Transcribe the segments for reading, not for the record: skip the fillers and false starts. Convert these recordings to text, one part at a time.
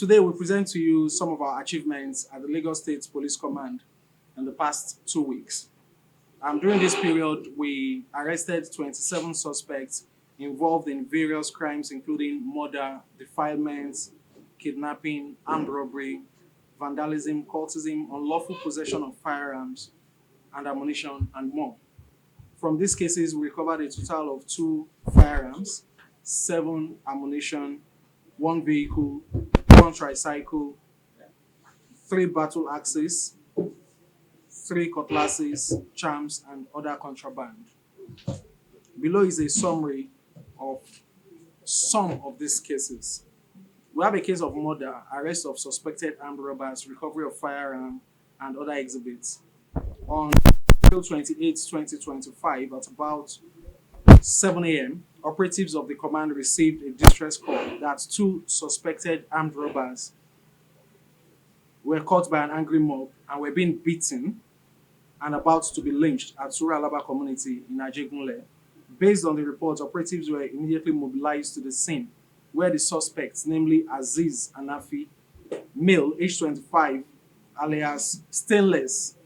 Today, we present to you some of our achievements at the Lagos State Police Command in the past 2 weeks. During this period, we arrested 27 suspects involved in various crimes, including murder, defilement, kidnapping, armed robbery, vandalism, cultism, unlawful possession of firearms and ammunition, and more. From these cases, we recovered a total of two firearms, seven ammunition, one vehicle, one tricycle, three battle axes, three cutlasses, charms, and other contraband. Below is a summary of some of these cases. We have a case of murder, arrest of suspected armed robbers, recovery of firearm, and other exhibits. On April 28, 2025, at about 7 a.m., operatives of the command received a distress call that two suspected armed robbers were caught by an angry mob and were being beaten and about to be lynched at Suralaba community in Ajegunle. Based on the report, operatives were immediately mobilized to the scene where the suspects, namely Aziz Anafi, male, age 25, alias Stainless,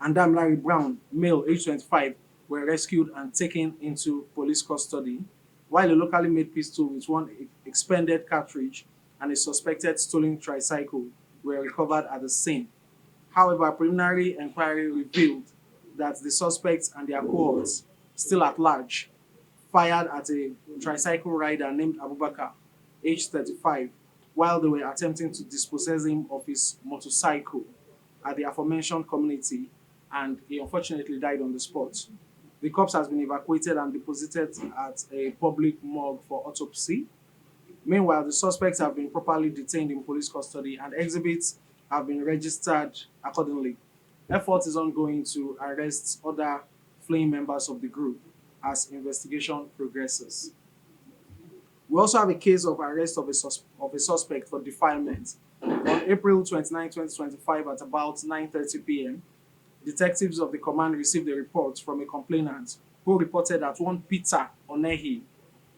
and Larry Brown, male, age 25, were rescued and taken into police custody, while a locally made pistol with one expended cartridge and a suspected stolen tricycle were recovered at the scene. However, preliminary inquiry revealed that the suspects and their cohorts, still at large, fired at a tricycle rider named Abubakar, aged 35, while they were attempting to dispossess him of his motorcycle at the aforementioned community, and he unfortunately died on the spot. The corpse has been evacuated and deposited at a public morgue for autopsy. Meanwhile, the suspects have been properly detained in police custody and exhibits have been registered accordingly. Effort is ongoing to arrest other fleeing members of the group as investigation progresses. We also have a case of arrest of a suspect for defilement. On April 29, 2025, at about 9:30 p.m., detectives of the command received a report from a complainant who reported that one Peter Onehi,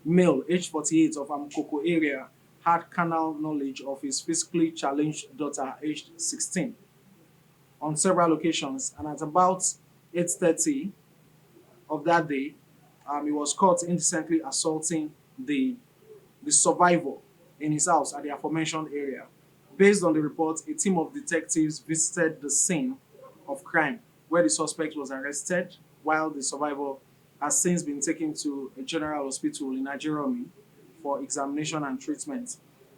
male, age 48, of Amkoko area, had carnal knowledge of his physically challenged daughter, aged 16, on several occasions, and at about 8:30 of that day, he was caught indecently assaulting the survivor in his house at the aforementioned area. Based on the report, a team of detectives visited the scene of crime where the suspect was arrested, while the survivor has since been taken to a general hospital in Nigeria for examination and treatment.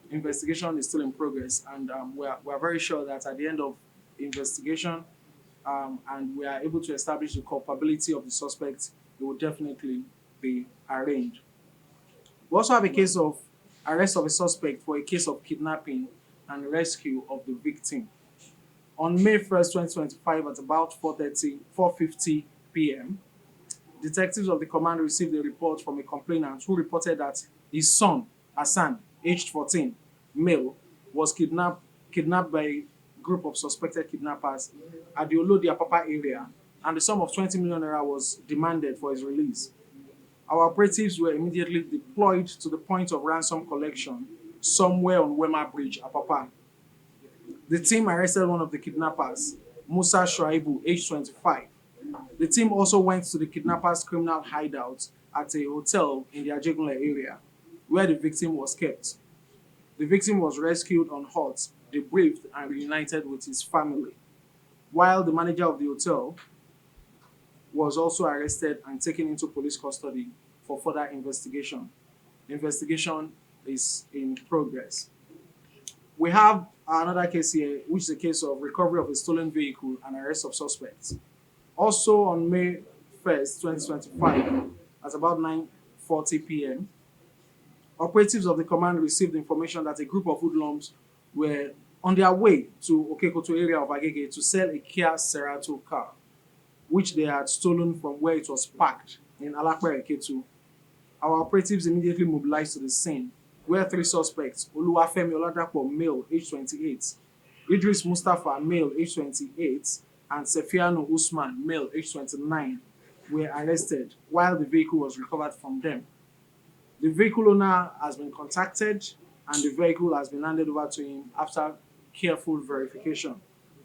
Investigation is still in progress, and we are very sure that at the end of the investigation, and we are able to establish the culpability of the suspect, it will definitely be arraigned. We also have a case of arrest of a suspect for a case of kidnapping and rescue of the victim. On May 1st, 2025, at about 4:50 p.m., detectives of the command received a report from a complainant who reported that his son, Hassan, aged 14, male, was kidnapped by a group of suspected kidnappers at the Olodia Papa area, and the sum of 20 million naira was demanded for his release. Our operatives were immediately deployed to the point of ransom collection somewhere on Wema Bridge, Apapa. The team arrested one of the kidnappers, Musa Shuaibu, aged 25. The team also went to the kidnappers' criminal hideout at a hotel in the Ajegunle area, where the victim was kept. The victim was rescued unhurt, debriefed, and reunited with his family, while the manager of the hotel was also arrested and taken into police custody for further investigation. The investigation is in progress. We have another case here, which is a case of recovery of a stolen vehicle and arrest of suspects. Also on May 1st, 2025, at about 9:40 p.m., operatives of the command received information that a group of hoodlums were on their way to Okekoto area of Agege to sell a Kia Cerato car, which they had stolen from where it was parked in Alakpere Ketu. Our operatives immediately mobilized to the scene, where three suspects, Oluwafemi Oladapo, male, age 28, Idris Mustafa, male, age 28, and Sefiano Usman, male, age 29, were arrested while the vehicle was recovered from them. The vehicle owner has been contacted and the vehicle has been handed over to him after careful verification.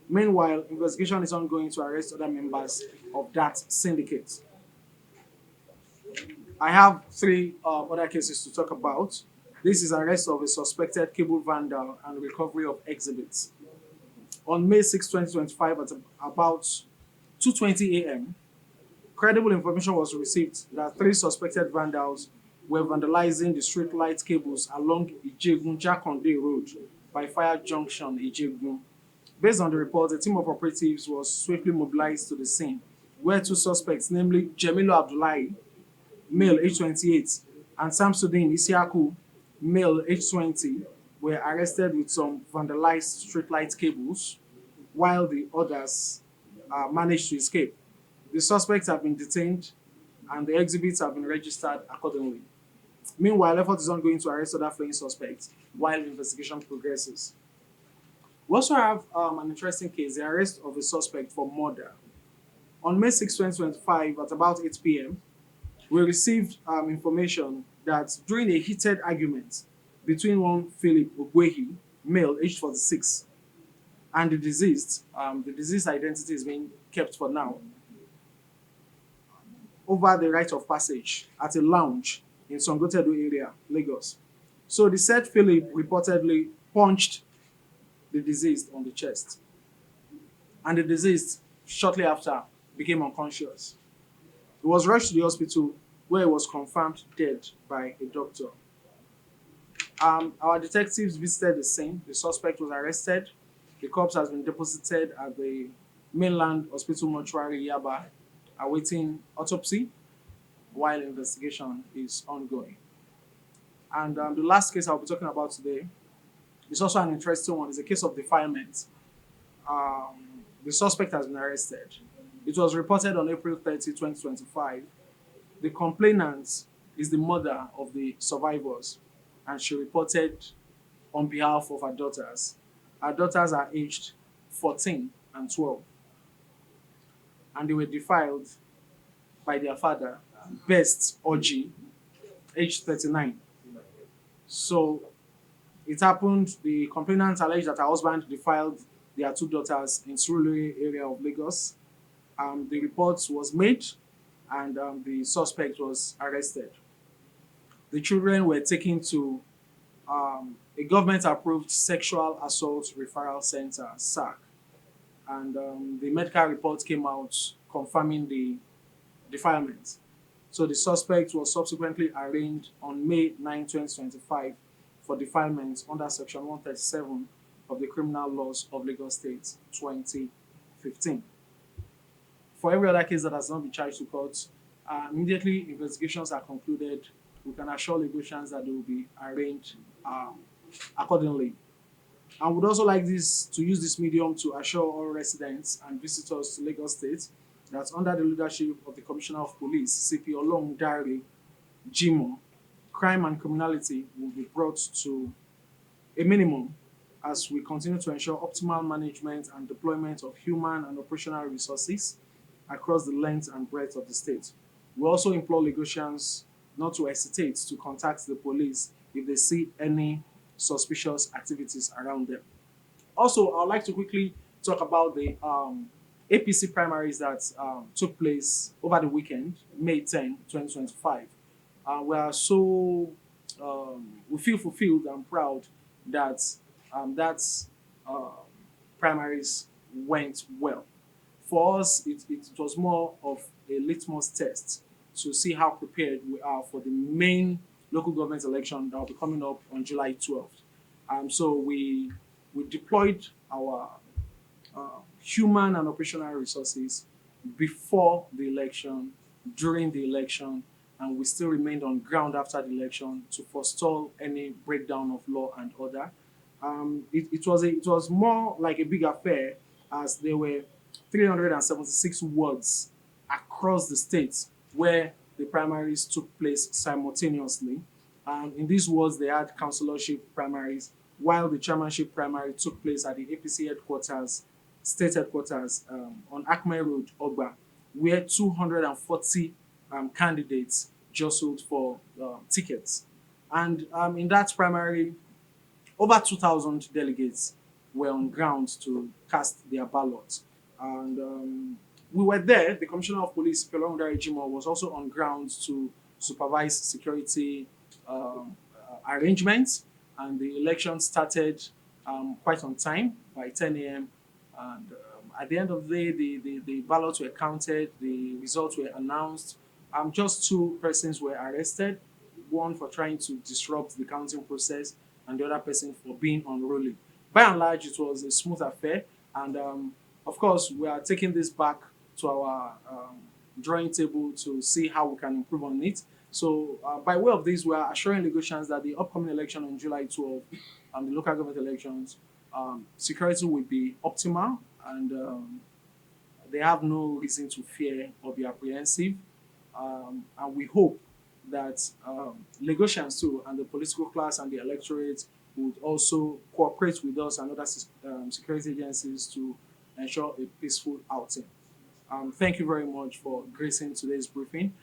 Meanwhile, investigation is ongoing to arrest other members of that syndicate. I have three other cases to talk about. This is arrest of a suspected cable vandal and recovery of exhibits. On May 6, 2025, at about 2:20 a.m., credible information was received that three suspected vandals were vandalizing the street light cables along Ijegun Jakonde Road by Fire Junction, Ijegun. Based on the report, a team of operatives was swiftly mobilized to the scene, where two suspects, namely Jemilu Abdullahi, male age 28, and Samsudin Isiaku, male age 20, were arrested with some vandalized streetlight cables, while the others managed to escape. The suspects have been detained and the exhibits have been registered accordingly. Meanwhile, effort is ongoing to arrest other fleeing suspects while investigation progresses. We also have an interesting case, the arrest of a suspect for murder. On May 6, 2025, at about 8 p.m., we received information that during a heated argument between one Philip Ogwehi, male, aged 46, and the deceased identity is being kept for now, over the right of passage at a lounge in Songotedo area, Lagos. So the said Philip reportedly punched the deceased on the chest, and the deceased shortly after became unconscious. He was rushed to the hospital where he was confirmed dead by a doctor. Our detectives visited the scene. The suspect was arrested. The corpse has been deposited at the mainland hospital mortuary Yaba, awaiting autopsy while investigation is ongoing. And the last case I'll be talking about today is also an interesting one. It's a case of defilement. The suspect has been arrested. It was reported on April 30, 2025. The complainant is the mother of the survivors, and she reported on behalf of her daughters. Her daughters are aged 14 and 12, and they were defiled by their father, Best Oji, aged 39. So it happened, the complainant alleged that her husband defiled their two daughters in Surulere area of Lagos. The report was made and the suspect was arrested. The children were taken to a government-approved sexual assault referral center, SAC, and the medical report came out confirming the defilement. So the suspect was subsequently arraigned on May 9, 2025 for defilement under Section 137 of the Criminal Laws of Lagos State 2015. For every other case that has not been charged to court, immediately investigations are concluded, we can assure Lagosians that they will be arraigned accordingly. I would also like this to use this medium to assure all residents and visitors to Lagos State that under the leadership of the Commissioner of Police, CP Olong Dare Jimo, crime and criminality will be brought to a minimum as we continue to ensure optimal management and deployment of human and operational resources across the length and breadth of the state. We also implore Lagosians not to hesitate to contact the police if they see any suspicious activities around them. Also, I would like to quickly talk about the APC primaries that took place over the weekend, May 10, 2025. We are so, we feel fulfilled and proud that primaries went well. For us, it was more of a litmus test to see how prepared we are for the main local government election that will be coming up on July 12th. So we deployed our human and operational resources before the election, during the election, and we still remained on ground after the election to forestall any breakdown of law and order. It was more like a big affair as there were 376 wards across the state where the primaries took place simultaneously. In these wards, they had councillorship primaries, while the chairmanship primary took place at the APC headquarters, state headquarters on Acme Road, Ogba, where 240 candidates jostled for tickets. And in that primary, over 2,000 delegates were on ground to cast their ballots. And we were there. The Commissioner of Police, Pelon Ejimo, was also on ground to supervise security arrangements. And the election started quite on time by 10 a.m. And at the end of the day, the ballots were counted, the results were announced. Just two persons were arrested, one for trying to disrupt the counting process, and the other person for being unruly. By and large, it was a smooth affair. And of course, we are taking this back to our drawing table to see how we can improve on it. So, by way of this, we are assuring Lagosians that the upcoming election on July 12th, the local government elections, security will be optimal, and they have no reason to fear or be apprehensive. And we hope that Lagosians too, and the political class and the electorate would also cooperate with us and other security agencies to ensure a peaceful outing. Thank you very much for gracing today's briefing.